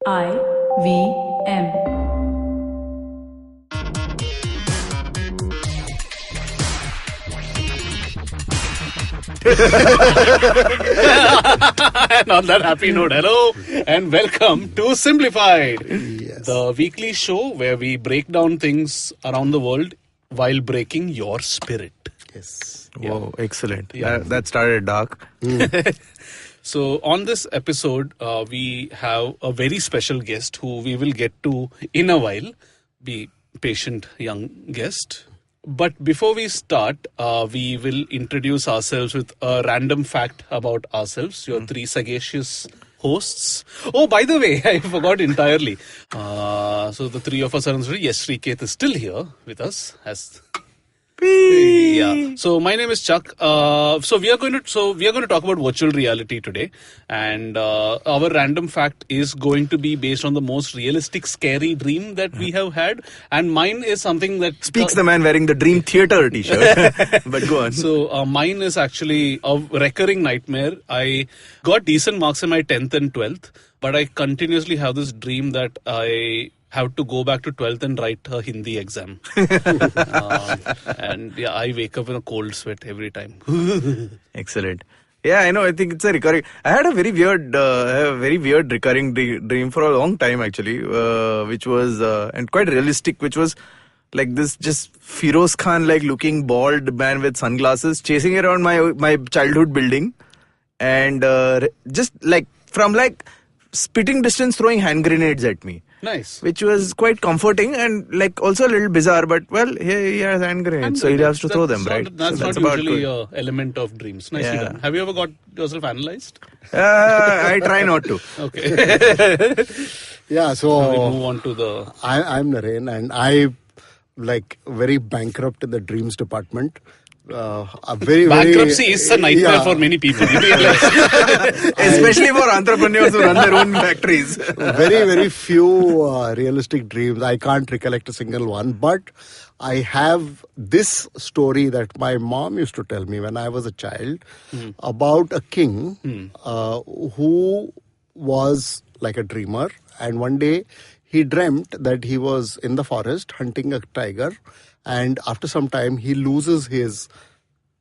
IVM. And on that happy note, hello and welcome to Simblified, the weekly show where we break down things around the world while breaking your spirit. Yes. Yeah. Whoa, excellent. Yeah. That started dark. So on this episode, we have a very special guest who we will get to in a while. Be patient, young guest. But before we start, we will introduce ourselves with a random fact about ourselves. Your three sagacious hosts. Oh, by the way, I forgot entirely. So the three of us are on the Yes, Sriket is still here with us. Yeah. So my name is Chuck. So we are going to talk about virtual reality today, and our random fact is going to be based on the most realistic, scary dream that we have had, and mine is something that Speaks the man wearing the Dream Theater t-shirt. But go on. So mine is actually a recurring nightmare. I got decent marks in my 10th and 12th, but I continuously have this dream that I have to go back to 12th and write a Hindi exam. And yeah, I wake up in a cold sweat every time. Excellent. Yeah, I know. I think it's a recurring. I had a very weird recurring dream for a long time actually, which was and quite realistic. Which was like this just Feroz Khan like looking bald man with sunglasses chasing around my childhood building, and just like from like spitting distance throwing hand grenades at me. Nice. Which was quite comforting and like also a little bizarre, but well, he has hand grenades, so he has to throw them, right? That's so not about usually good. an element of dreams. Nicely done. Have you ever got yourself analyzed? I try not to. Okay. Yeah, so we move on to the... I'm Narendra, and I like very bankrupt in the dreams department. Bankruptcy is a nightmare for many people. Especially for entrepreneurs who run their own factories. Very few realistic dreams. I can't recollect a single one, but I have this story that my mom used to tell me when I was a child about a king who was like a dreamer, and one day he dreamt that he was in the forest hunting a tiger, and after some time he loses his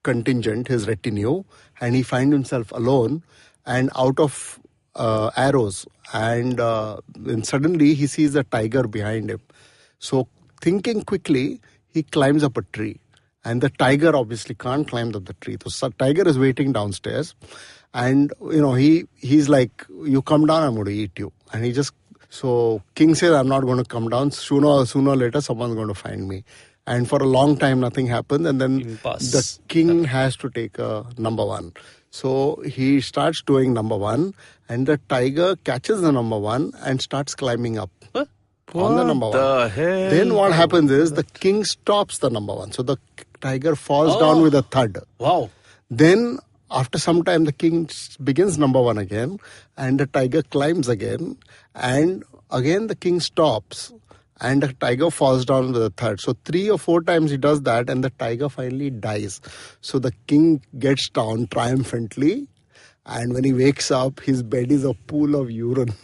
contingent, his retinue, and he finds himself alone and out of arrows, and then suddenly he sees a tiger behind him. So thinking quickly, he climbs up a tree, and the tiger obviously can't climb up the tree. So tiger is waiting downstairs, and he's like, you come down, I'm going to eat you. And so king says, I'm not going to come down. Sooner or later someone's going to find me. And for a long time, nothing happened. And then the king has to take number one. So he starts doing number one, and the tiger catches the number one and starts climbing up on the number one. Hell? Then what happens is the king stops the number one. So the tiger falls down with a thud. Wow. Then after some time, the king begins number one again, and the tiger climbs again, and again the king stops. And the tiger falls down with a thud. So 3 or 4 times he does that, and the tiger finally dies. So the king gets down triumphantly, and when he wakes up, his bed is a pool of urine.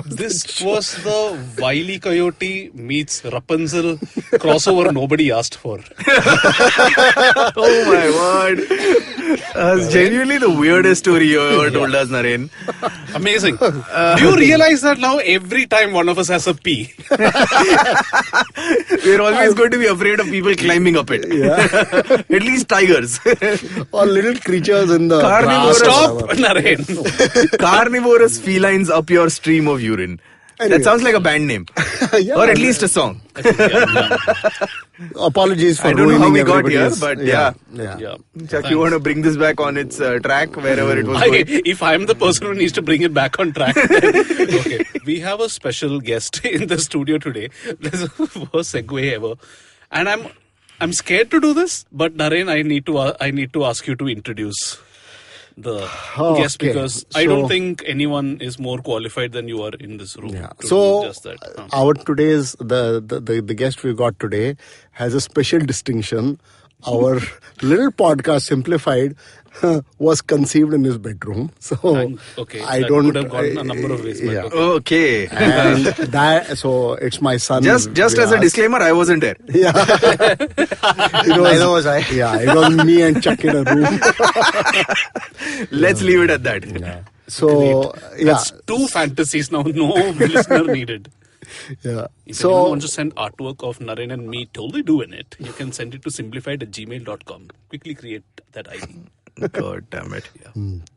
This was the Wile E. Coyote meets Rapunzel crossover nobody asked for. Oh my word. That's genuinely the weirdest story you ever told us, Naren. Amazing. Do you realize that now every time one of us has a pee? We're always going to be afraid of people climbing up it. Yeah. At least tigers. Or little creatures in the Carnivorous. grass. Stop, Naren. Carnivorous felines up your stream of urine. Anyway. That sounds like a band name. Yeah. Or at least a song. Apologies for I don't know how we got here, everybody's- but yeah. Chuck, you want to bring this back on its track wherever it was going? If I'm the person who needs to bring it back on track. Okay. We have a special guest in the studio today. This is the worst segue ever. And I'm scared to do this, but Naren, I need to ask you to introduce the guest, because I don't think anyone is more qualified than you are in this room. Yeah. To So do just that. our today's the guest we got today has a special distinction. our little podcast Simplified was conceived in his bedroom. So Okay, I that don't could have gone a number of ways. But yeah. okay. Okay. And that, so it's my son. Just as a Vyaas. disclaimer, I wasn't there. Yeah. It Neither was I. Yeah, it was me and Chuck in a room. Let's leave it at that. So yeah, That's two fantasies now. No listener needed. yeah. If So anyone wants to send artwork of Naren and me totally doing it, you can send it to simplified@gmail.com. Quickly create that ID. God damn it.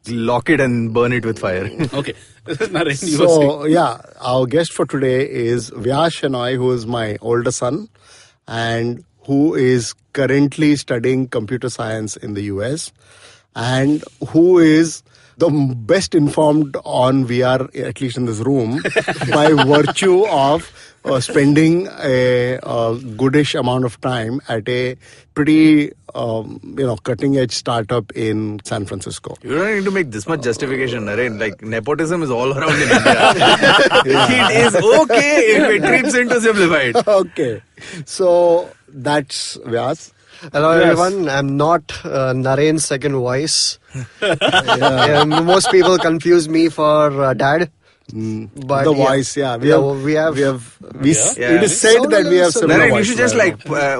Lock it and burn it with fire. Okay. Naren, you were saying. So, yeah, our guest for today is Vyaas Shenoy, who is my older son and who is currently studying computer science in the US and who is the best informed on VR, at least in this room, by virtue of spending a goodish amount of time at a pretty, cutting edge startup in San Francisco. You don't need to make this much justification, Naren. Like, nepotism is all around in India. It is okay if it creeps into Simplified. Okay, so that's Vyaas. Hello Yes. everyone, I'm not Naren's second voice. Most people confuse me for dad. But The voice, yeah. We have Yeah. It is said that we have similar Naren, you voice. should just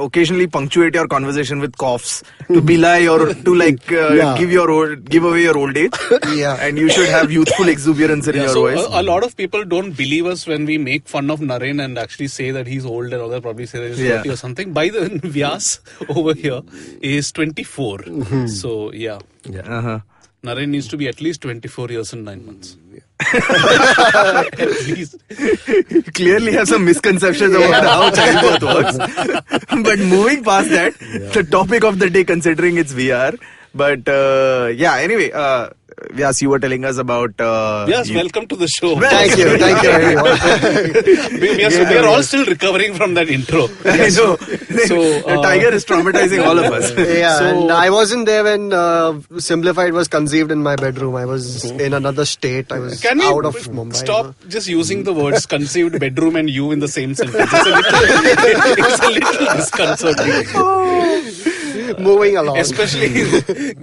occasionally punctuate your conversation with coughs to belie or to give away your old age. Yeah. And you should have youthful exuberance in your So voice. a lot of people don't believe us when we make fun of Naren and actually say that he's old and all that. Probably say that he's 30 or something. By the Vyaas over here is 24. So yeah, Uh-huh. Naren needs to be at least 24 years and 9 months. At least. You clearly have some misconceptions about how childbirth works. But moving past that, the topic of the day, considering it's VR. But anyway, Vyaas, you were telling us about... Yes, welcome to the show. Thank you everyone. we are all still recovering from that intro. I know. So, the tiger is traumatizing all of us. Yeah, So- and I wasn't there when Simplified was conceived in my bedroom. I was in another state. I was Can we out of Mumbai. stop just using the words conceived bedroom and you in the same sentence? It's a little disconcerting. Moving along. Especially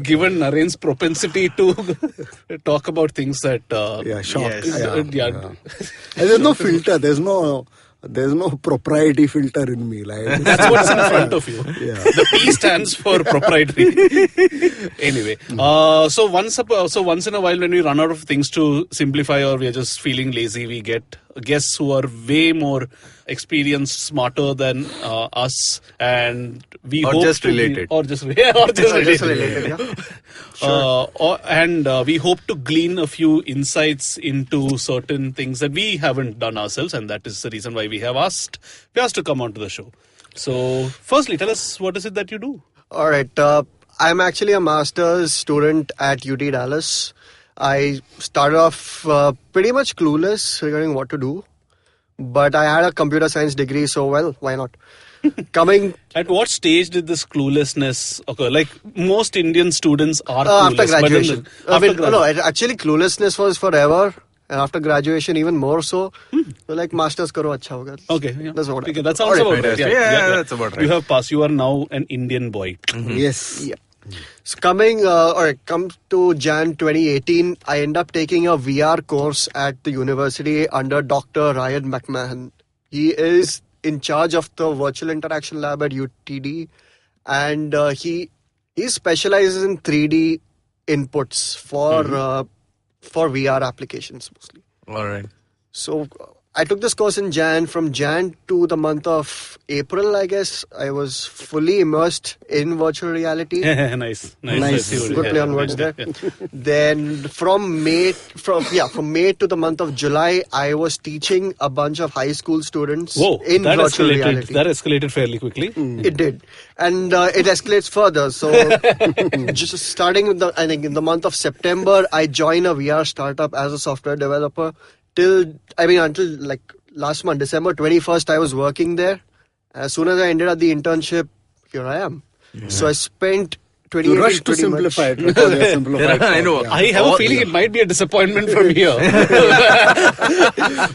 given Naren's propensity to talk about things that... shock. Yes. Yeah. And there's no filter. There's no propriety filter in me. Like That's what's in front of you. Yeah. The P stands for proprietary. Anyway, so once in a while when we run out of things to simplify or we are just feeling lazy, we get guests who are way more experienced, smarter than us, and we Or hope just to related. or just related. Yeah. We hope to glean a few insights into certain things that we haven't done ourselves, and that is the reason why we have asked Vyaas to come onto the show. So, firstly, tell us, what is it that you do? All right. I'm actually a master's student at UT Dallas. I started off pretty much clueless regarding what to do. But I had a computer science degree, so well, why not? At what stage did this cluelessness occur? Like most Indian students are clueless. After graduation. Graduation. Actually cluelessness was forever. And after graduation, even more so. So like, masters karo acha hoga. Okay, yeah. That's what Okay, that sounds All right, about right. Yeah, that's about right. You have passed. You are now an Indian boy. yes. Yeah. So come to Jan 2018, I end up taking a VR course at the university under Dr. Ryan McMahon. He is in charge of the virtual interaction lab at UTD, and he specializes in 3D inputs for VR applications mostly. All right. So I took this course in Jan. From Jan to the month of April, I guess, I was fully immersed in virtual reality. Nice. Good play on words there. Then from May to the month of July, I was teaching a bunch of high school students in virtual reality. That escalated fairly quickly. It did. And it escalates further. So just starting with in the month of September, I joined a VR startup as a software developer. Until like last month, December 21st, I was working there. As soon as I ended up the internship, here I am. Yeah. So I spent You 2018 rushed to pretty much. simplify it. Because you're simplified. I know. Yeah. I have a feeling it might be a disappointment from here.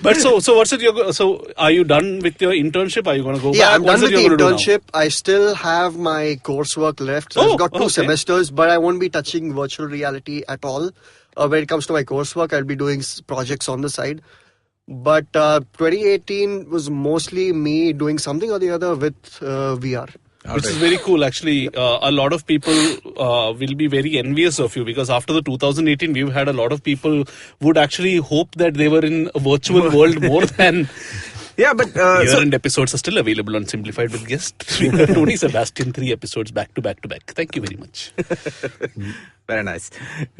But so what's it? So are you done with your internship? Are you going to go Yeah, back? I'm What's done it with you're the gonna do now? internship. I still have my coursework left. So Oh, I've got 2 okay. semesters, but I won't be touching virtual reality at all. When it comes to my coursework, I'll be doing projects on the side. But 2018 was mostly me doing something or the other with VR. Which is very cool, actually. A lot of people will be very envious of you because after the 2018, we've had a lot of people would actually hope that they were in a virtual world more than. Yeah, but Year-end episodes are still available on Simplified with guest Tony Sebastian. 3 episodes back to back to back. Thank you very much. very nice.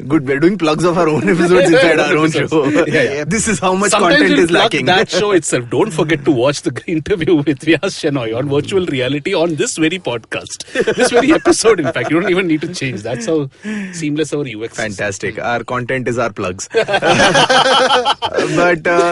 Good. We're doing plugs of our own episodes inside our own show. Yeah. This is how much Sometimes content we'll is plug lacking. that show itself. Don't forget to watch the interview with Vyaas Shenoy on virtual reality on this very podcast. This very episode, in fact. You don't even need to change. That's how seamless our UX is. Fantastic. Our content is our plugs. But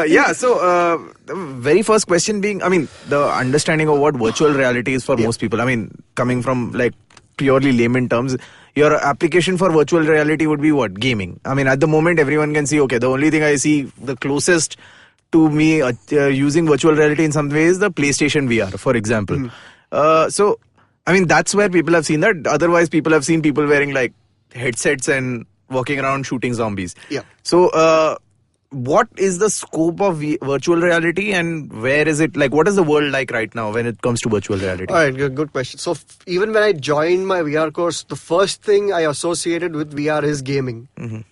yeah, so the very first question being, I mean, the understanding of what virtual reality is for most people. I mean, coming from like purely layman terms, your application for virtual reality would be what? Gaming. I mean, at the moment, everyone can see, okay, the only thing I see, the closest to me using virtual reality in some way is the PlayStation VR, for example. So, I mean, that's where people have seen that. Otherwise, people have seen people wearing like headsets and walking around shooting zombies. Yeah. So, what is the scope of virtual reality and where is it, like, what is the world like right now when it comes to virtual reality? All right, good question. So even when I joined my VR course, the first thing I associated with VR is gaming.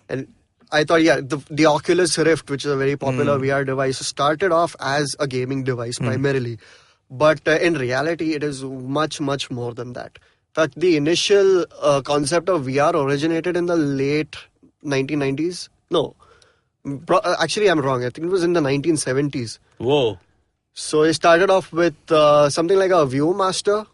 And I thought, the Oculus Rift, which is a very popular VR device, started off as a gaming device primarily. But in reality, it is much, much more than that. In fact, the initial concept of VR originated in the late 1990s. No. Actually, I'm wrong. I think it was in the 1970s. Whoa. So it started off with something like a Viewmaster.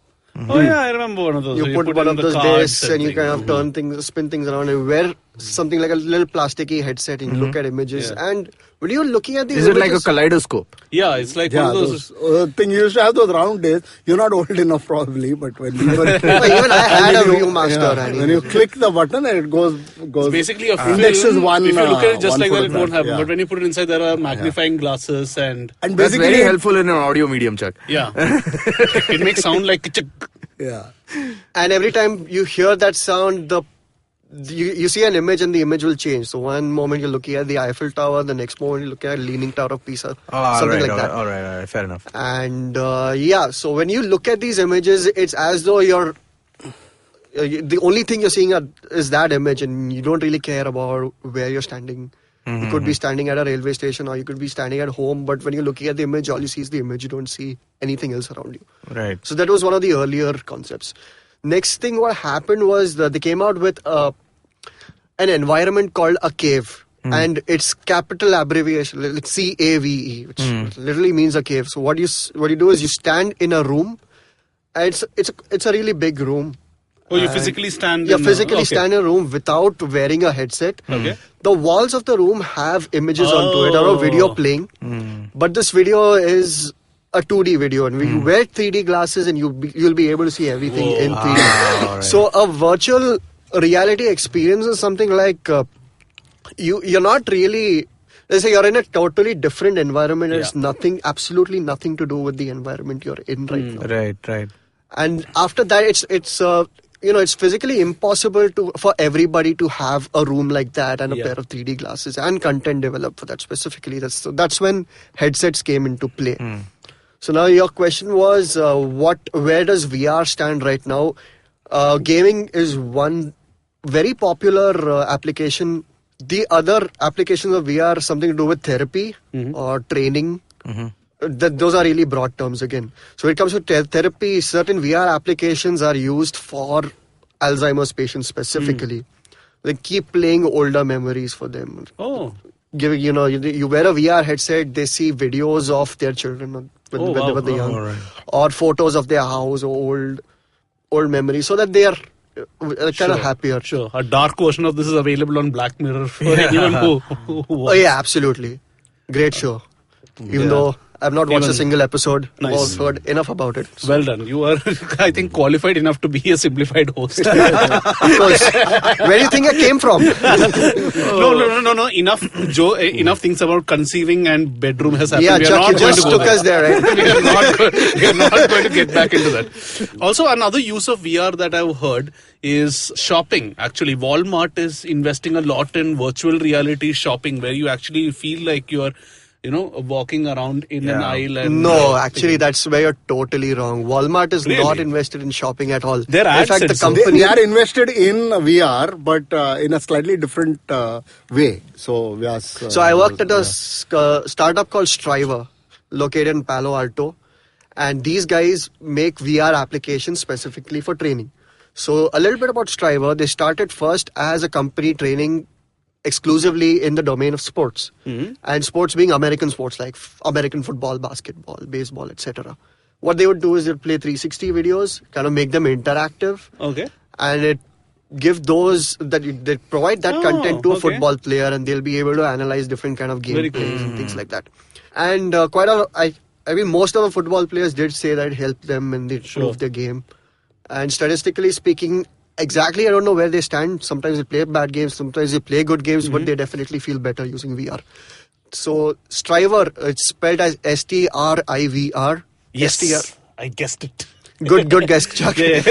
Oh yeah, I remember one of those. You put one in of the those cards discs and you kind of turn things, spin things around and wear something like a little plasticky headset and you look at images. Yeah. And when you're looking at these Is it like a images, kaleidoscope? Yeah, it's like Yeah, one of those. thing you used to have those round days. You're not old enough probably, but when you were even I had a when you- Viewmaster. yeah, and when you click the button and it goes It's basically a film. indexes one. If you look at it just one like that, it photograph, won't happen. yeah. But when you put it inside, there are magnifying glasses and And That's basically, very helpful in an audio medium, Chuck. yeah, it makes sound like. yeah. And every time you hear that sound, you see an image and the image will change. So one moment you're looking at the Eiffel Tower, the next moment you're looking at Leaning Tower of Pisa, something like that. All right, fair enough. And so when you look at these images, it's as though you're the only thing you're seeing is that image, and you don't really care about where you're standing. You could be standing at a railway station or you could be standing at home, but when you're looking at the image, all you see is the image. You don't see anything else around you. Right. So that was one of the earlier concepts. Next thing what happened was that they came out with an environment called a cave. And it's capital abbreviation, like CAVE, which literally means a cave. So what you do is you stand in a room, and it's a really big room. Oh, you physically stand. You in, physically okay. stand in a room without wearing a headset. Okay. The walls of the room have images onto it or a video playing. But this video is a 2D video, and you wear 3D glasses and you'll be able to see everything in 3D. Right. So a virtual reality experience is something like you're not really. Let's say you're in a totally different environment. It's absolutely nothing to do with the environment you're in right now. Right. And after that, it's physically impossible for everybody to have a room like that and a pair of 3D glasses and content developed for that specifically. That's when headsets came into play. So now your question was, where does VR stand right now? Gaming is one very popular application. The other applications of VR are something to do with therapy or training. Those are really broad terms again. So when it comes to therapy, certain VR applications are used for Alzheimer's patients specifically. They keep playing older memories for them. Oh. Giving, you wear a VR headset, they see videos of their children when they were young, right. or photos of their house or old memories, so that they are kind of happier. Sure. A dark version of this is available on Black Mirror for anyone who Oh yeah, absolutely. Great show. Even though I've not watched a Even- single episode. Nice. I've heard enough about it. Well done. You are, I think, qualified enough to be a simplified host. Of course. Where do you think I came from? No. Enough things about conceiving and bedroom has happened. Yeah, We are Chuck, not you going just to go took there. us there, right? We are not going to get back into that. Also, another use of VR that I've heard is shopping. Actually, Walmart is investing a lot in virtual reality shopping, where you actually feel like you are, walking around in an aisle. And No, actually, that's where you're totally wrong. Walmart is Really? not invested in shopping at all. Their In ad fact, the said so. company. They are invested in VR, but in a slightly different way. So, Vyaas, So I worked at a startup called Striver, located in Palo Alto, and these guys make VR applications specifically for training. So a little bit about Striver. They started first as a company training exclusively in the domain of sports, and sports being American sports like American football, basketball, baseball, etc. What they would do is they'd play 360 videos, kind of make them interactive, Okay. and it give those that they provide that content to a okay. football player, and they'll be able to analyze different kind of Very gameplays cool. and things like that. And I mean, most of the football players did say that it helped them and they improved their game. And statistically speaking, exactly I don't know where they stand. Sometimes they play bad games, sometimes they play good games, but they definitely feel better using VR. So Striver, it's spelled as STRIVR. Yes. STR. I guessed it. Good guess, Chuck. Yeah.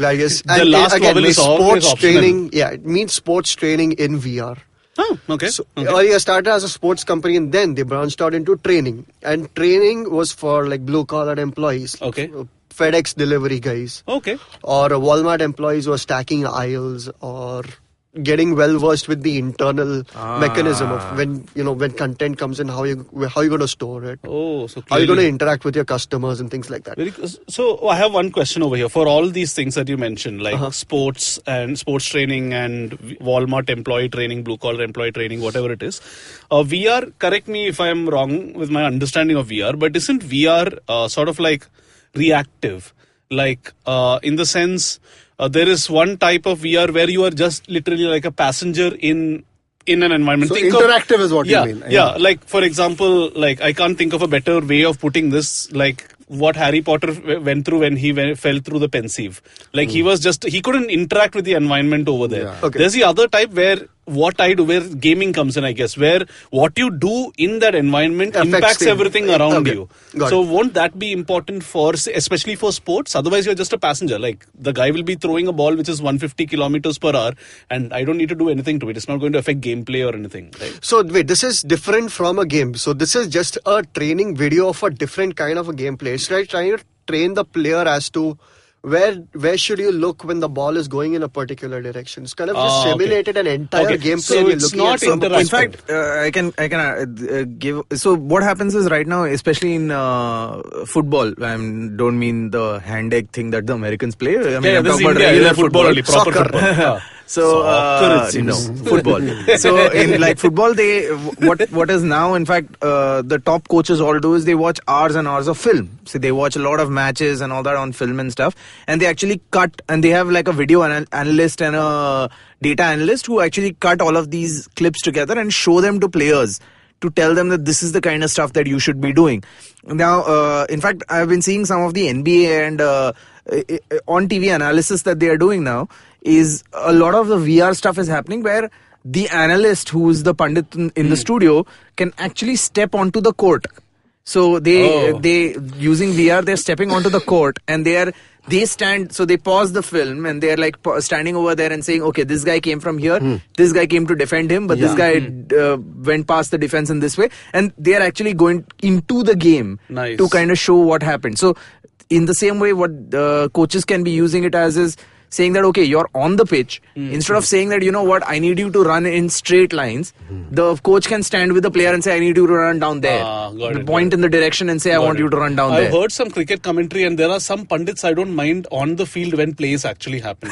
I guess. The last again, vowel is means always sports optional. training. Yeah, it means sports training in VR. Oh, okay. So okay. earlier started as a sports company, and then they branched out into training. And training was for like blue collar employees. Okay. FedEx delivery guys. Okay. Or Walmart employees who are stacking aisles or getting well versed with the internal mechanism of when content comes in, how you going to store it. Oh, so How you going to clearly- interact with your customers and things like that. So I have one question over here. For all these things that you mentioned, like sports and sports training and Walmart employee training, blue collar employee training, whatever it is, VR. Correct me if I am wrong with my understanding of VR, but isn't VR sort of like reactive? Like in the sense, there is one type of VR where you are just literally like a passenger in an environment. So Think interactive is what you mean. Yeah, like for example, like I can't think of a better way of putting this. Like what Harry Potter went through when he fell through the pensieve. Like he couldn't interact with the environment over there. Yeah. Okay. There's the other type where what I do, where gaming comes in, I guess, where what you do in that environment Affects impacts the- everything around Okay. you. Got So it. won't that be important for, especially for sports? Otherwise, you're just a passenger. Like the guy will be throwing a ball which is 150 kilometers per hour, and I don't need to do anything to it. It's not going to affect gameplay or anything. Right? So wait, this is different from a game. So this is just a training video of a different kind of a gameplay. It's like trying to train the player as to where should you look when the ball is going in a particular direction. It's kind of just Okay. simulated an entire Okay, gameplay. so and you're it's looking not at from a interactive. In fact, I can give. So what happens is right now, especially in football, I don't mean the hand egg thing that the Americans play. I mean, I'm this is talking about India, regular yeah, football only, proper Soccer. football. Yeah. So Soccer, it seems. no, football. So in like football, they what is now in fact the top coaches all do is they watch hours and hours of film. So they watch a lot of matches and all that on film and stuff, and they actually cut, and they have like a video analyst and a data analyst who actually cut all of these clips together and show them to players to tell them that this is the kind of stuff that you should be doing. Now, in fact, I've been seeing some of the NBA and on TV analysis that they are doing now. Is a lot of the VR stuff is happening where the analyst, who is the pundit in the studio, can actually step onto the court. So they using VR, they're stepping onto the court and they stand. So they pause the film and they're like standing over there and saying, okay, this guy came from here, this guy came to defend him, but this guy went past the defense in this way, and they are actually going into the game Nice. to kind of show what happened. So in the same way, what coaches can be using it as is saying that, okay, you're on the pitch. Instead of saying that, you know what, I need you to run in straight lines, the coach can stand with the player and say, I need you to run down there. Point in the direction and say, I want you to run down I've there. heard some cricket commentary, and there are some pundits I don't mind on the field when plays actually happen.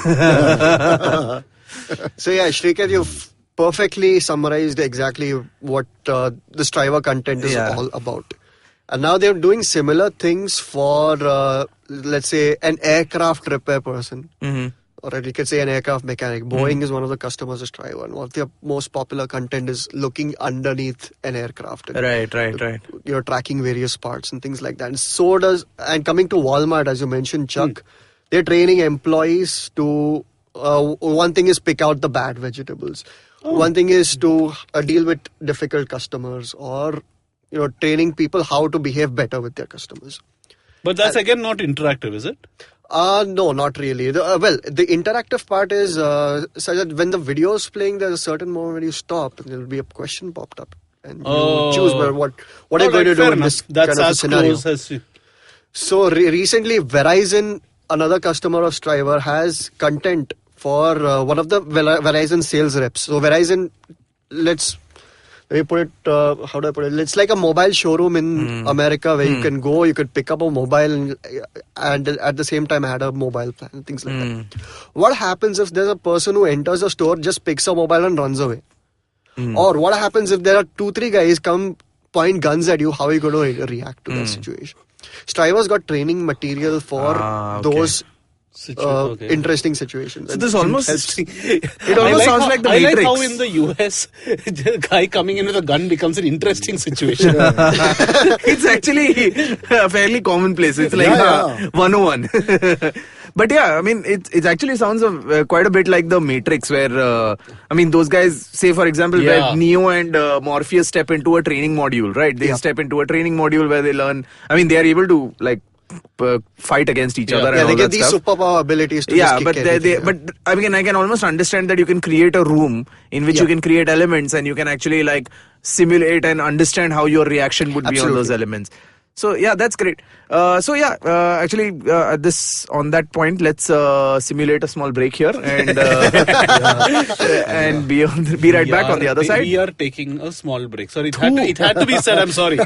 So yeah, Shrikar, you've perfectly summarized exactly what the Striver content is all about. And now they're doing similar things for, let's say, an aircraft repair person. or you could say an aircraft mechanic. Boeing is one of the customers of Striver, and one of their most popular content is looking underneath an aircraft. And, Right. tracking various parts and things like that. And coming to Walmart, as you mentioned, Chuck, they're training employees to, one thing is pick out the bad vegetables. One thing is to deal with difficult customers, or training people how to behave better with their customers. But that's again not interactive, is it? No, not really. The interactive part is such that when the video is playing, there's a certain moment when you stop and there will be a question popped up, and you choose what are you going to do in this That's kind of a as scenario. close as you. So recently, Verizon, another customer of Striver, has content for one of the Verizon sales reps. So Verizon, let me put it, how do I put it? It's like a mobile showroom in America where you can go, you could pick up a mobile and at the same time add a mobile plan and things like that. What happens if there's a person who enters the store, just picks a mobile and runs away? Or what happens if there are 2-3 guys come point guns at you? How are you going to react to that situation? Striver's got training material for those interesting situations. So this almost It almost sounds like the I Matrix. like how in the US, the guy coming in with a gun becomes an interesting situation. It's actually fairly commonplace. It's like 101. But yeah, I mean, it actually sounds quite a bit like the Matrix, where those guys, say for example, where Neo and Morpheus step into a training module, right? They step into a training module where they learn. I mean, they are able to fight against each other. Yeah, and they all get that these stuff. superpower abilities to just kick everything. But I mean, I can almost understand that you can create a room in which you can create elements and you can actually simulate and understand how your reaction would be on those elements. So yeah, that's great. Actually, on that point, let's simulate a small break here and and be right back on the other side. We are taking a small break. Sorry, it had to be said. I'm sorry.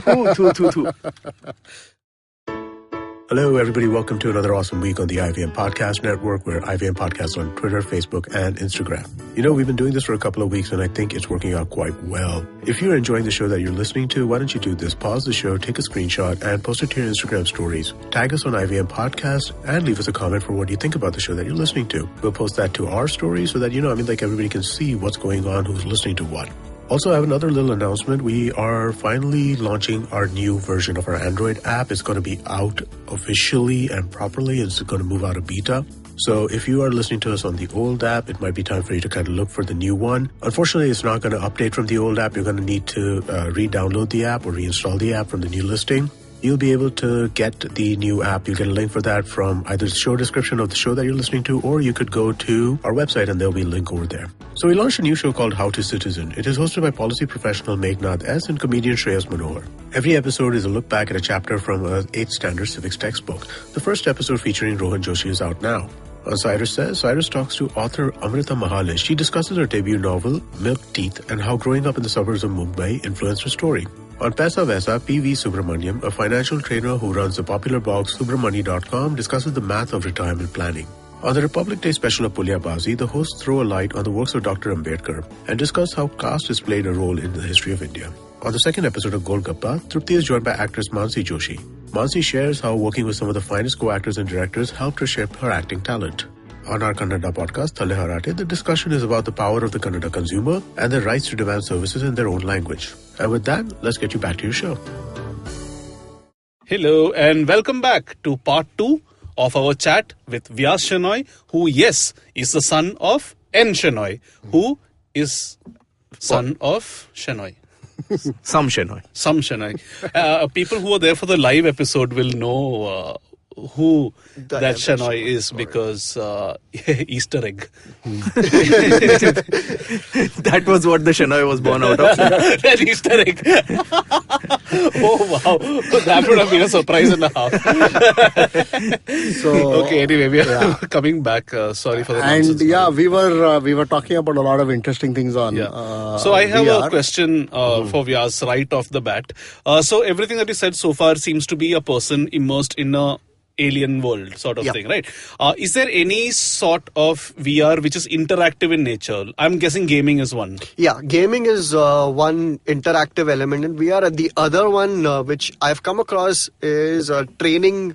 Hello, everybody. Welcome to another awesome week on the IVM Podcast Network. We're IVM Podcasts on Twitter, Facebook, and Instagram. We've been doing this for a couple of weeks, and I think it's working out quite well. If you're enjoying the show that you're listening to, why don't you do this? Pause the show, take a screenshot, and post it to your Instagram stories. Tag us on IVM Podcast, and leave us a comment for what you think about the show that you're listening to. We'll post that to our stories so that, everybody can see what's going on, who's listening to what. Also, I have another little announcement. We are finally launching our new version of our Android app. It's going to be out officially and properly. It's going to move out of beta. So if you are listening to us on the old app, it might be time for you to kind of look for the new one. Unfortunately, it's not going to update from the old app. You're going to need to re-download the app or reinstall the app from the new listing. You'll be able to get the new app. You'll get a link for that from either the show description of the show that you're listening to, or you could go to our website and there'll be a link over there. So we launched a new show called How to Citizen. It is hosted by policy professional Meghnad S. and comedian Shreyas Manohar. Every episode is a look back at a chapter from an 8th standard civics textbook. The first episode featuring Rohan Joshi is out now. On Cyrus Says, Cyrus talks to author Amrita Mahalish. She discusses her debut novel, Milk Teeth, and how growing up in the suburbs of Mumbai influenced her story. On Paisa Vaisa, P.V. Subramaniam, a financial trainer who runs the popular blog Subramani.com, discusses the math of retirement planning. On the Republic Day special of Pulyabazi, the hosts throw a light on the works of Dr. Ambedkar and discuss how caste has played a role in the history of India. On the second episode of Golgappa, Trupti is joined by actress Mansi Joshi. Mansi shares how working with some of the finest co-actors and directors helped her shape her acting talent. On our Kannada podcast, Thale Harate, the discussion is about the power of the Kannada consumer and their rights to demand services in their own language. And with that, let's get you back to your show. Hello and welcome back to part 2 of our chat with Vyaas Shenoy, who, yes, is the son of N. Shenoy, who is son of Shenoy. Some Shenoy. Some Shenoy. People who are there for the live episode will know who that Shenoy is because Easter egg. That was what the Shenoy was born out of. That Easter egg. Oh wow, that would have been a surprise and a half. So okay, anyway, we are coming back. Sorry for the and nonsense. we were talking about a lot of interesting things on. So I have VR. a question for Vyaas right off the bat. So everything that you said so far seems to be a person immersed in a alien world sort of thing, right? Is there any sort of VR which is interactive in nature? I'm guessing gaming is one. Yeah, gaming is one interactive element in VR. And the other one which I've come across is training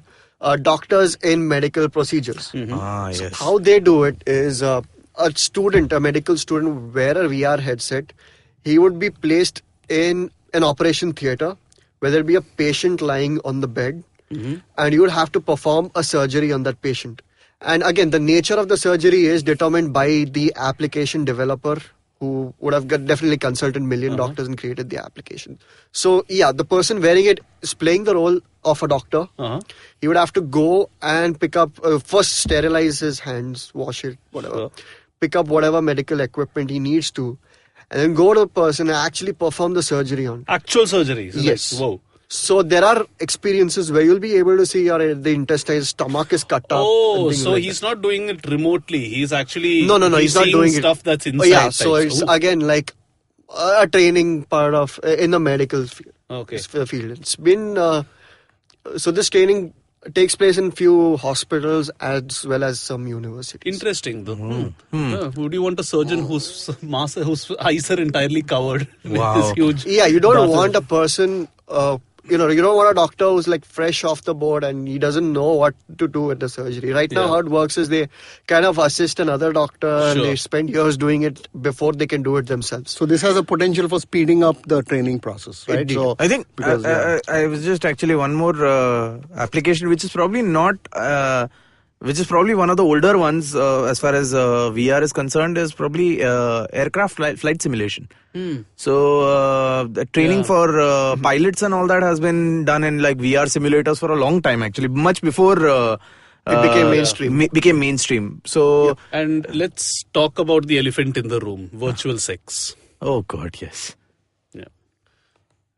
doctors in medical procedures. Ah, yes. How they do it is a medical student would wear a VR headset. He would be placed in an operation theater where there'll be a patient lying on the bed, and you would have to perform a surgery on that patient. And again, the nature of the surgery is determined by the application developer who would have definitely consulted million doctors and created the application. So yeah, the person wearing it is playing the role of a doctor. He would have to go and pick up, first sterilize his hands, wash it, whatever. Pick up whatever medical equipment he needs to, and then go to the person and actually perform the surgery on. Actual surgeries. Yes. Whoa. So there are experiences where you'll be able to see the intestine, stomach is cut up. Oh, so he's not doing it remotely. He's actually No, he's not doing stuff it. that's inside. Yeah, so types. it's Ooh. again like a training part of in the medical field. Okay. Field. It's been so this training takes place in few hospitals as well as some universities. Interesting though. Would you want a surgeon whose eyes are entirely covered with Wow. this huge? Yeah, you don't glasses? want a person. You don't want a doctor who's like fresh off the board and he doesn't know what to do with the surgery. Right now, Yeah. how it works is they kind of assist another doctor and Sure. they spend years doing it before they can do it themselves. So this has a potential for speeding up the training process, right? Indeed. So I think because I was just actually one more application which is probably not which is probably one of the older ones as far as VR is concerned is probably aircraft flight simulation. So the training for pilots and all that has been done in like VR simulators for a long time actually, much before It became mainstream. Became mainstream. So And let's talk about the elephant in the room: virtual sex. oh god, yes. Yeah.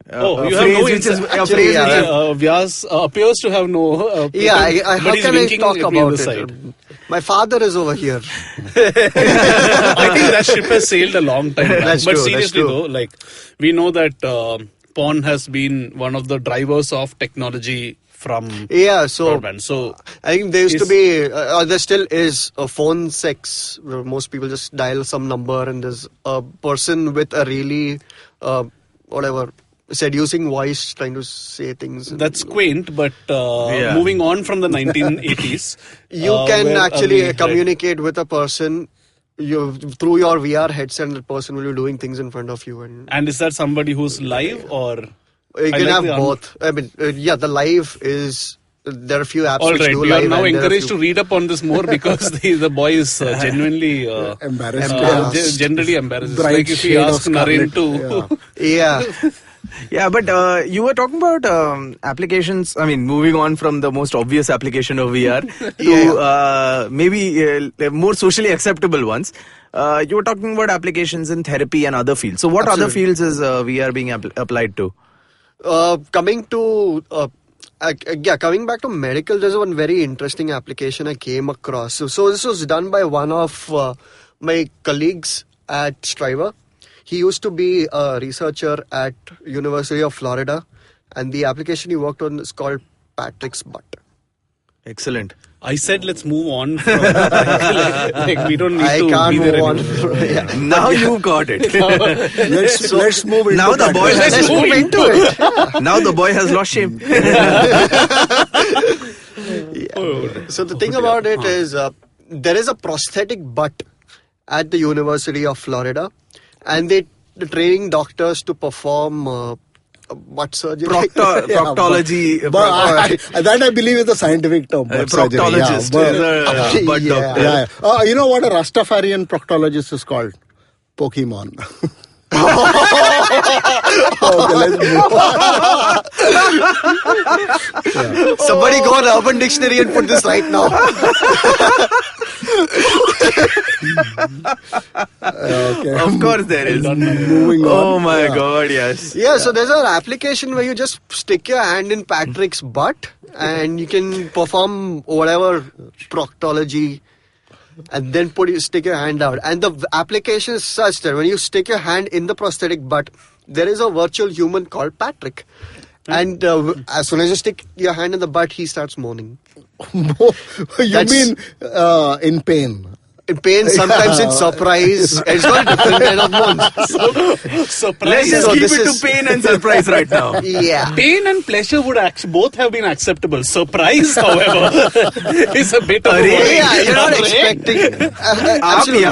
A You have phrase no which is insight. a Actually, phrase yeah, which is- Vyas appears to have no. How but he's can I winking talk at me on about the it? side. My father is over here. I think that ship has sailed a long time back. That's But true, that's seriously true. though, like we know that porn has been one of the drivers of technology from Yeah, so broadband. So I think there used to Is- be, there still is a phone sex where most people just dial some number and there's a person with a really, seducing voice trying to say things. that's quaint, but Yeah. moving on from the 1980s, You can where, actually we- communicate with a person through your VR headset, and the person will be doing things in front of you. And is that somebody who's live or? You I can like have the both. I mean, the live is. There are a few apps All which right, do you are live. now and there are encouraged to few- read up on this more because the boy is genuinely embarrassed. generally embarrassed. It's Bright like if we shade of ask Naren scarlet, to. yeah. Yeah. Yeah, but you were talking about applications. I mean, moving on from the most obvious application of VR to maybe more socially acceptable ones. You were talking about applications in therapy and other fields. So, what other Absolutely. fields is VR being applied to? Coming back to medical, there's one very interesting application I came across. So this was done by one of my colleagues at Striver. He used to be a researcher at University of Florida, and the application he worked on is called Patrick's Butt. Excellent. I said let's move on. From, like we don't need I to can't be there move on. anymore. Yeah. Now you've got it. Let's move into Now the that. boy Let's move into it. Now the boy has lost shame. So the thing about it is, there is a prosthetic butt at the University of Florida, and they're training doctors to perform butt surgery. Proctology. That I believe is a scientific term. Butt surgery. Proctologist. Yeah, Butt Yeah. doctor. yeah. You know what a Rastafarian proctologist is called? Pokemon. Okay, let's move on. Somebody go on Urban Dictionary and put this right now. Okay. Of course there is. Moving on. Oh my god, yes. Yeah, so there's an application where you just stick your hand in Patrick's butt and you can perform whatever proctology and then stick your hand out. And the application is such that when you stick your hand in the prosthetic butt, there is a virtual human called Patrick. And as soon as you stick your hand in the butt, he starts moaning. You That's- mean in pain? in pain, sometimes in surprise. It's got a different kind of modes. Surprise. Let's just So keep this it is- to pain and surprise right now. Yeah. Pain and pleasure would both have been acceptable. Surprise, however, is a bit of a Array. worry. Yeah, you're not Array. expecting. आप Absolutely.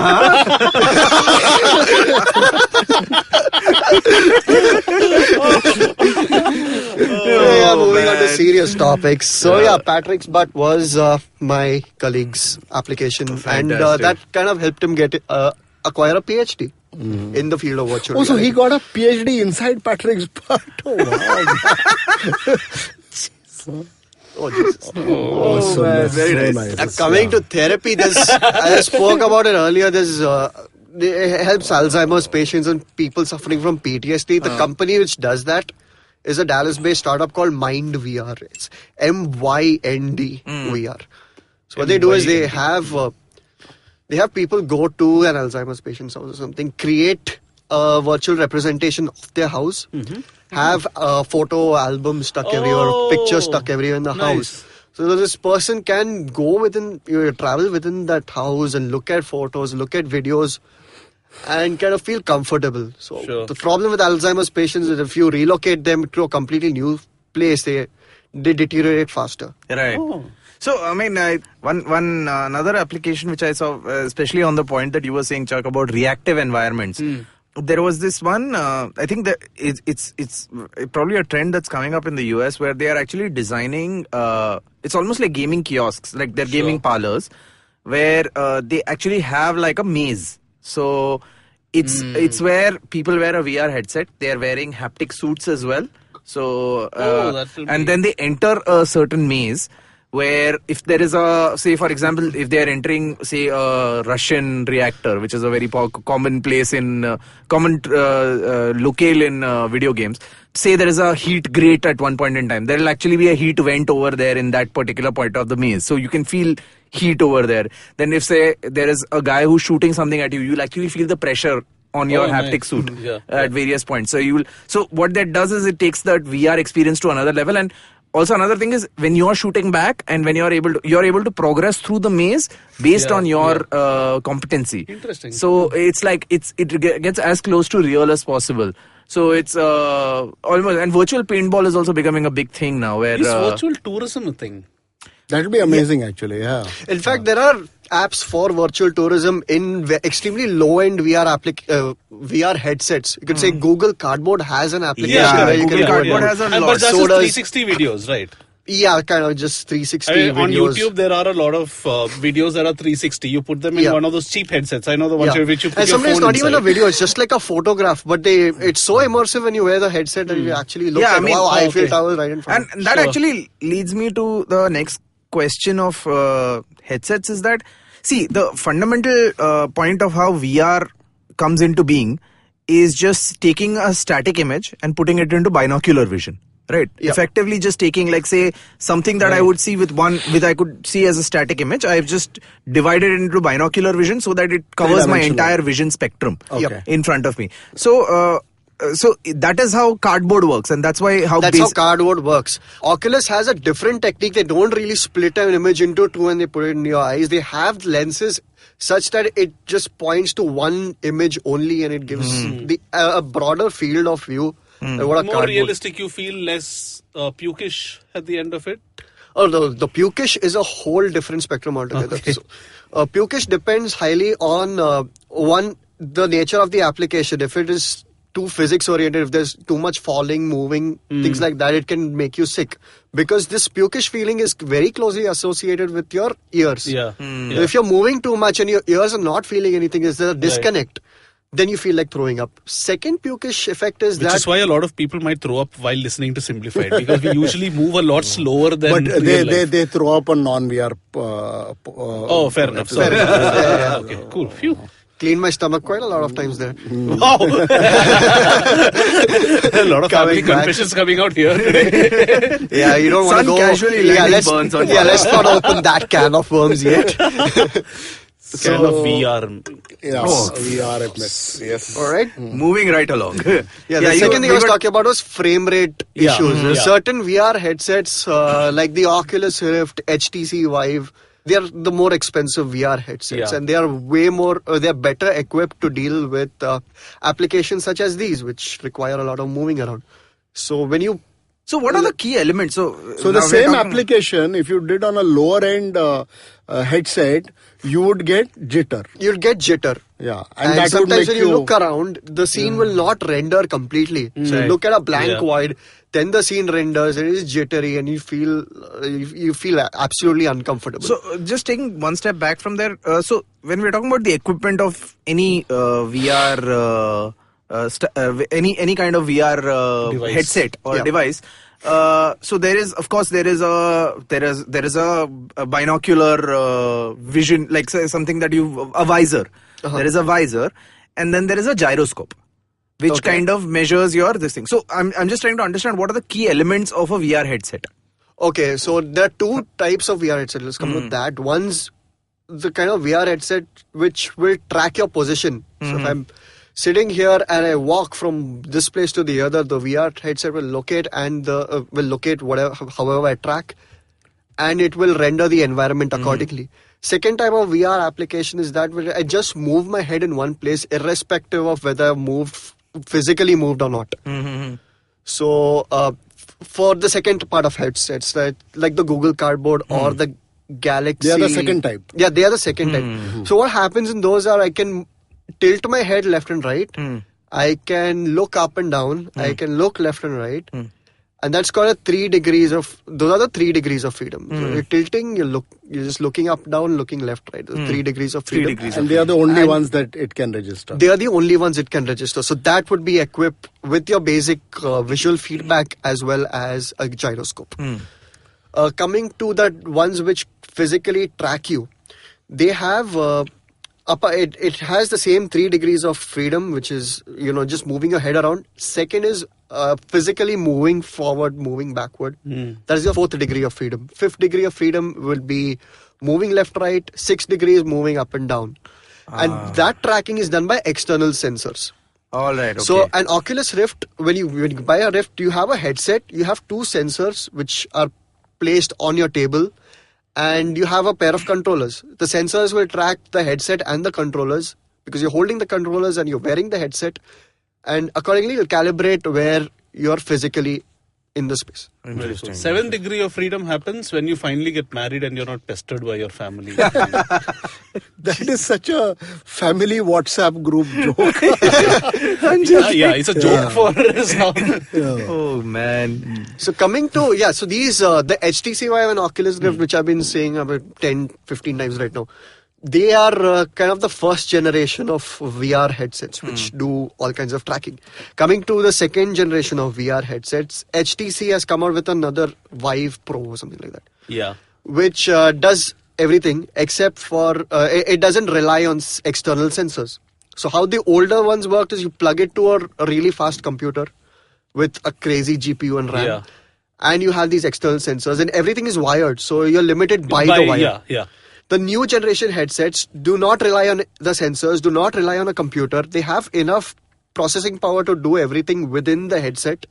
Yeah, moving on to man. serious topics. So yeah, Patrick's butt was my colleague's application, and Fantastic. that kind of helped him acquire a PhD in the field of virtual Oh, so he reality. got a PhD inside Patrick's butt. Oh, wow. Oh, Jesus. Oh, so man, nice. very So nice. nice. Coming to therapy, I spoke about it earlier. It helps Alzheimer's patients and people suffering from PTSD. The company which does that is a Dallas-based startup called Mind VR. It's MYND VR. So what they do is they have people go to an Alzheimer's patient's house or something, create a virtual representation of their house, have a photo album stuck everywhere, pictures stuck everywhere in the house. So this person can go travel within that house and look at photos, look at videos, and kind of feel comfortable. So Sure. the problem with Alzheimer's patients is if you relocate them to a completely new place, they deteriorate faster. Right. So, I mean, another application which I saw, especially on the point that you were saying, Chuck, about reactive environments. There was this one, I think that it's probably a trend that's coming up in the US where they are actually designing, it's almost like gaming kiosks, like they're gaming parlors, where they actually have like a maze. So it's where people wear a VR headset. They are wearing haptic suits as well. So that will and be- then they enter a certain maze where if there is say for example, if they are entering say a Russian reactor, which is a very common place in common locale in video games. Say there is a heat grate at one point in time. There will actually be a heat vent over there in that particular point of the maze. So you can feel heat over there. Then if say there is a guy who's shooting something at you, you'll actually feel the pressure on your haptic nice. suit Yeah. at various points. So what that does is it takes that VR experience to another level. And also another thing is when you're shooting back and when you're able to progress through the maze based on your competency. Interesting. So it's like it gets as close to real as possible. So it's almost, and virtual paintball is also becoming a big thing now. Where Is virtual tourism a thing? That would be amazing, actually. Yeah. In fact, there are apps for virtual tourism in extremely low-end VR headsets. You could say Google Cardboard has an application Yeah, where you Google can go Cardboard in. has a And lot. but that's So just does- 360 videos, right? Yeah, kind of just 360 I mean, on videos. YouTube, there are a lot of videos that are 360. You put them in Yeah. one of those cheap headsets. I know the ones Yeah. which you put And your sometimes phone it's not even a inside. video, it's just like a photograph. But it's so immersive when you wear the headset and you actually look Yeah, I at, mean, wow, Eiffel okay. Tower right in front. And that Sure. actually leads me to the next question of headsets is that, see, the fundamental point of how VR comes into being is just taking a static image and putting it into binocular vision. Right. Yeah. Effectively just taking, like, say, something that I would see I could see as a static image. I've just divided it into binocular vision so that it covers my Three-dimensional. entire vision spectrum Okay. in front of me. So that is how cardboard works, and that's why That's how cardboard works. Oculus has a different technique. They don't really split an image into two and they put it in your eyes. They have lenses such that it just points to one image only and it gives a broader field of view. What a More cardboard. realistic, you feel less pukish at the end of it. Oh, the pukish is a whole different spectrum altogether. Okay. So, pukish depends highly on the nature of the application. If it is too physics oriented, if there's too much falling, moving, things like that, it can make you sick. Because this pukish feeling is very closely associated with your ears. Yeah. So if you're moving too much and your ears are not feeling anything, is there a disconnect? Then you feel like throwing up. Second pukish effect is Which is why a lot of people might throw up while listening to Simblified, because we usually move a lot slower than But real life. they throw up on non-VR. Oh, fair enough. episode. Sorry. Okay, cool. Phew. clean my stomach quite a lot of times there. Wow. A lot of family Coming back. confessions coming out here today. Yeah, you don't want Sun to go. casually yeah, landing let's, burns on yeah, let's not open that can of worms yet. Kind of VR. Yeah, Oh. VR admits. Yes. All right. Moving right along. Yeah, the second thing I was talking about was frame rate issues. There's Yeah. certain VR headsets like the Oculus Rift, HTC Vive, they are the more expensive VR headsets, Yeah. and they are way more. They are better equipped to deal with applications such as these, which require a lot of moving around. So when you So what are the key elements? So So the same application, if you did on a lower end headset, you would get jitter. you'll get jitter. Yeah, And that would sometimes make when you look around, the scene will not render completely. So you Right. look at a blank Yeah. void, then the scene renders, and it is jittery, and you feel absolutely uncomfortable. So just taking one step back from there. So when we're talking about the equipment of any VR, any kind of VR Device. headset or Yeah. device. So there is, of course, there is a binocular vision, like say, something that a visor. There is a visor, and then there is a gyroscope, which Okay. kind of measures your this thing. So I'm just trying to understand what are the key elements of a VR headset. Okay, so there are two types of VR headset. Let's come to that. One's the kind of VR headset which will track your position. So if I'm sitting here and I walk from this place to the other, the VR headset will locate and will locate however I track, and it will render the environment accordingly. Second type of VR application is that where I just move my head in one place, irrespective of whether I've physically moved or not. So for the second part of headsets, like the Google Cardboard or the Galaxy, They are the second type. Yeah, they are the second type. So what happens in those are I can tilt my head left and right. I can look up and down. I can look left and right. And that's called those are the 3 degrees of freedom. So you're tilting, you're just looking up, down, looking left, right. Those 3 degrees of freedom. and they are the only ones that it can register. They are the only ones it can register. So that would be equipped with your basic visual feedback as well as a gyroscope. Coming to the ones which physically track you, they have it has the same 3 degrees of freedom, which is just moving your head around. Second is physically moving forward, moving backward. That is your 4th degree of freedom. 5th degree of freedom will be moving left, right. 6th degree is moving up and down. And that tracking is done by external sensors. All right. Okay. So an Oculus Rift, when you buy a Rift, you have a headset, you have 2 sensors which are placed on your table, and you have a pair of controllers. The sensors will track the headset and the controllers because you're holding the controllers and you're wearing the headset, and accordingly you'll calibrate where you're physically in the space. Interesting. 7th degree of freedom happens when you finally get married and you're not pestered by your family. That is such a family WhatsApp group joke. yeah, it's a joke for us now. Oh man. So coming to, so these, the HTC Vive and Oculus Rift, which I've been saying about 10, 15 times right now, they are kind of the first generation of VR headsets which do all kinds of tracking. Coming to the second generation of VR headsets, HTC has come out with another Vive Pro or something like that. Yeah. Which does everything except for, it doesn't rely on external sensors. So how the older ones worked is you plug it to a really fast computer with a crazy GPU and RAM. Yeah. And you have these external sensors and everything is wired. So you're limited by the wire. Yeah. The new generation headsets do not rely on the sensors, do not rely on a computer. They have enough processing power to do everything within the headset.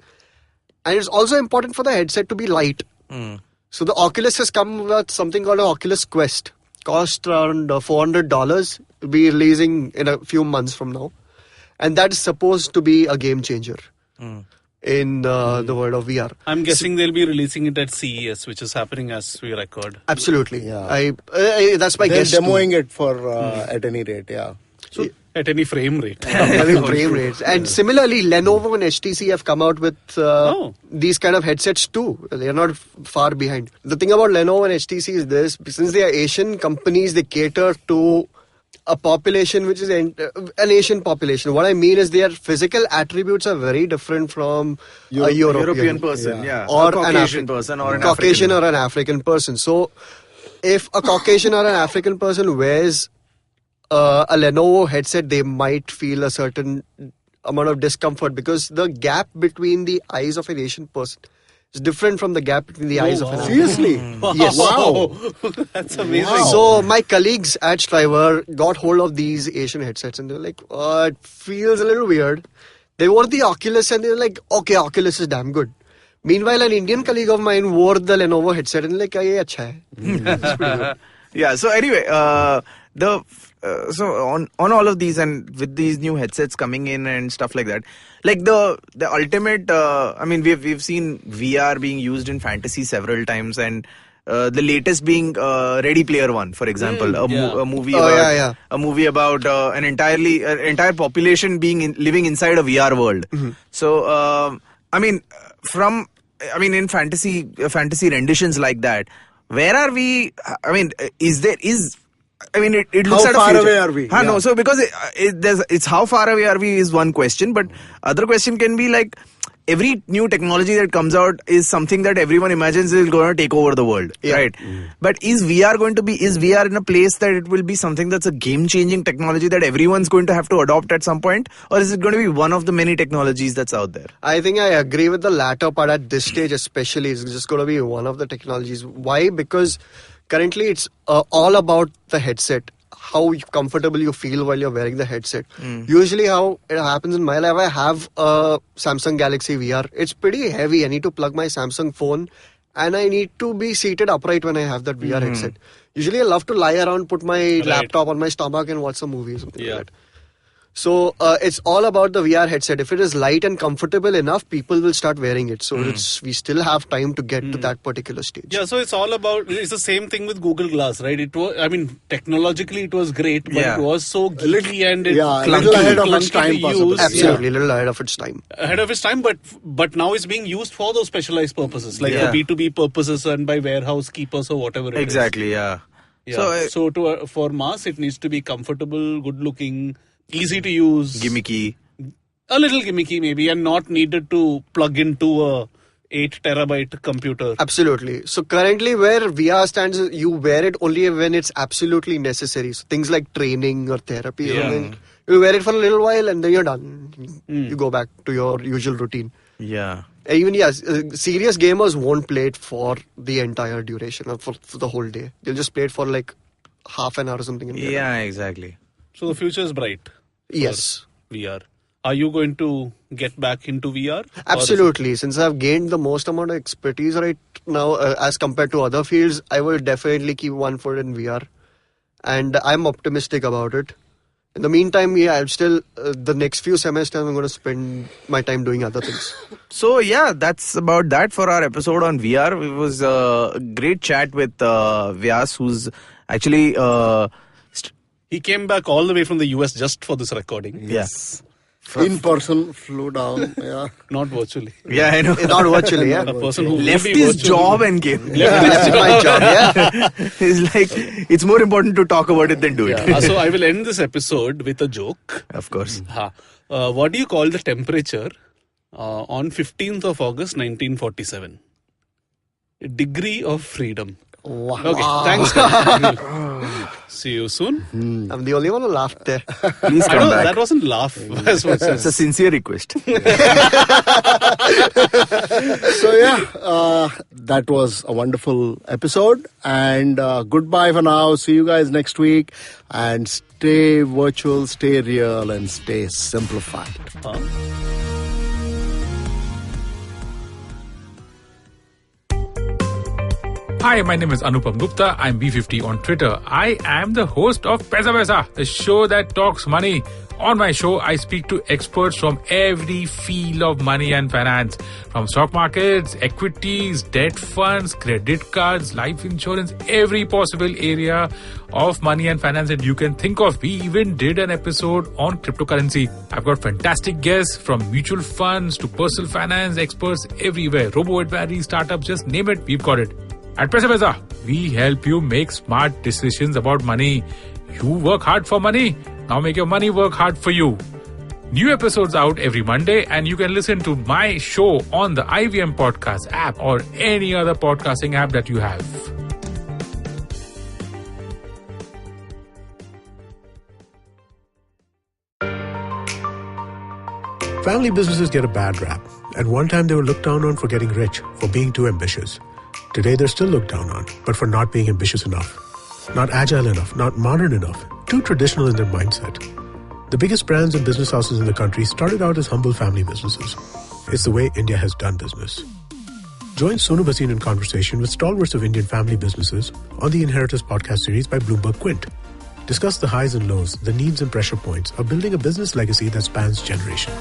And it's also important for the headset to be light. So the Oculus has come with something called an Oculus Quest. Cost around $400. Will be releasing in a few months from now. And that is supposed to be a game changer in the world of VR. I'm guessing they'll be releasing it at CES, which is happening as we record. Absolutely. Yeah. That's my They're guess too. demoing it for at any rate, yeah. So at any frame rate. Frame rates. And similarly, Lenovo and HTC have come out with these kind of headsets too. They are not far behind. The thing about Lenovo and HTC is this: since they are Asian companies, they cater to a population which is an Asian population. What I mean is their physical attributes are very different from a European person, or a Caucasian person, or an Caucasian African. or an African person. So, if a Caucasian or an African person wears a Lenovo headset, they might feel a certain amount of discomfort because the gap between the eyes of an Asian person is different from the gap between the eyes of an African. Seriously? Yes. Wow. That's amazing. Wow. So my colleagues at Striver got hold of these Asian headsets and they were like, it feels a little weird. They wore the Oculus and they were like, okay, Oculus is damn good. Meanwhile, an Indian colleague of mine wore the Lenovo headset and like, ye acha hai. It's pretty good. Yeah. So anyway, so on all of these and with these new headsets coming in and stuff like that, like the ultimate. I mean, we've seen VR being used in fantasy several times, and the latest being Ready Player One, for example, a movie about a movie about an entire population living inside a VR world. So I mean, in fantasy renditions like that, where are we? I mean, it looks How at far a future. away are we? No, so because it's how far away are we is one question, but other question can be like, every new technology that comes out is something that everyone imagines is going to take over the world, right? But is VR in a place that it will be something that's a game-changing technology that everyone's going to have to adopt at some point? Or is it going to be one of the many technologies that's out there? I think I agree with the latter part at this stage especially. It's just going to be one of the technologies. Why? Because currently it's all about the headset. How comfortable you feel while you're wearing the headset. Usually how it happens in my life, I have a Samsung Galaxy VR. It's pretty heavy. I need to plug my Samsung phone and I need to be seated upright when I have that VR headset. Usually I love to lie around, put my laptop on my stomach and watch some movie or something like that. So it's all about the VR headset. If it is light and comfortable enough, people will start wearing it. So we still have time to get to that particular stage. Yeah, so it's the same thing with Google Glass, right? It was, technologically it was great, but it was so geeky and little ahead of its time, possibly. Absolutely, a little ahead of its time. Ahead of its time, but now it's being used for those specialized purposes, like for B2B purposes and by warehouse keepers or whatever it is. Exactly, yeah. So for mass, it needs to be comfortable, good looking, easy to use, gimmicky, a little gimmicky maybe, and not needed to plug into a 8 terabyte computer. Absolutely. So currently where VR stands, you wear it only when it's absolutely necessary. So things like training or therapy or something, you wear it for a little while and then you're done. You go back to your usual routine. Yeah. Even serious gamers won't play it for the entire duration or for the whole day. They'll just play it for like half an hour or something. Yeah, exactly. So the future is bright. Yes. VR. Are you going to get back into VR? Absolutely. Since I've gained the most amount of expertise right now as compared to other fields, I will definitely keep one foot in VR. And I'm optimistic about it. In the meantime, I'm still, the next few semesters, I'm going to spend my time doing other things. So, that's about that for our episode on VR. It was a great chat with Vyaas, who's actually... he came back all the way from the US just for this recording. Yes. In person, flew down. Not virtually. Yeah, I know. Not virtually, A person who left his job and came. Left my job, He's like, it's more important to talk about it than do it. So I will end this episode with a joke. Of course. What do you call the temperature on 15th of August 1947? A degree of freedom. Wow. Okay, thanks. See you soon. I'm the only one who laughed there. Please come back. That wasn't laugh. It's a sincere request. So that was a wonderful episode. And goodbye for now. See you guys next week. And stay virtual, stay real, and stay simplified. Hi, my name is Anupam Gupta. I'm B50 on Twitter. I am the host of Paisa Vaisa, the show that talks money. On my show, I speak to experts from every field of money and finance, from stock markets, equities, debt funds, credit cards, life insurance, every possible area of money and finance that you can think of. We even did an episode on cryptocurrency. I've got fantastic guests from mutual funds to personal finance experts everywhere. Robo-advisory, startups, just name it, we've got it. At Paisa Vaisa, we help you make smart decisions about money. You work hard for money. Now make your money work hard for you. New episodes out every Monday, and you can listen to my show on the IVM Podcast app or any other podcasting app that you have. Family businesses get a bad rap. At one time, they were looked down on for getting rich, for being too ambitious. Today, they're still looked down on, but for not being ambitious enough. Not agile enough, not modern enough, too traditional in their mindset. The biggest brands and business houses in the country started out as humble family businesses. It's the way India has done business. Join Sonu Bhasin in conversation with stalwarts of Indian family businesses on the Inheritors podcast series by Bloomberg Quint. Discuss the highs and lows, the needs and pressure points of building a business legacy that spans generations.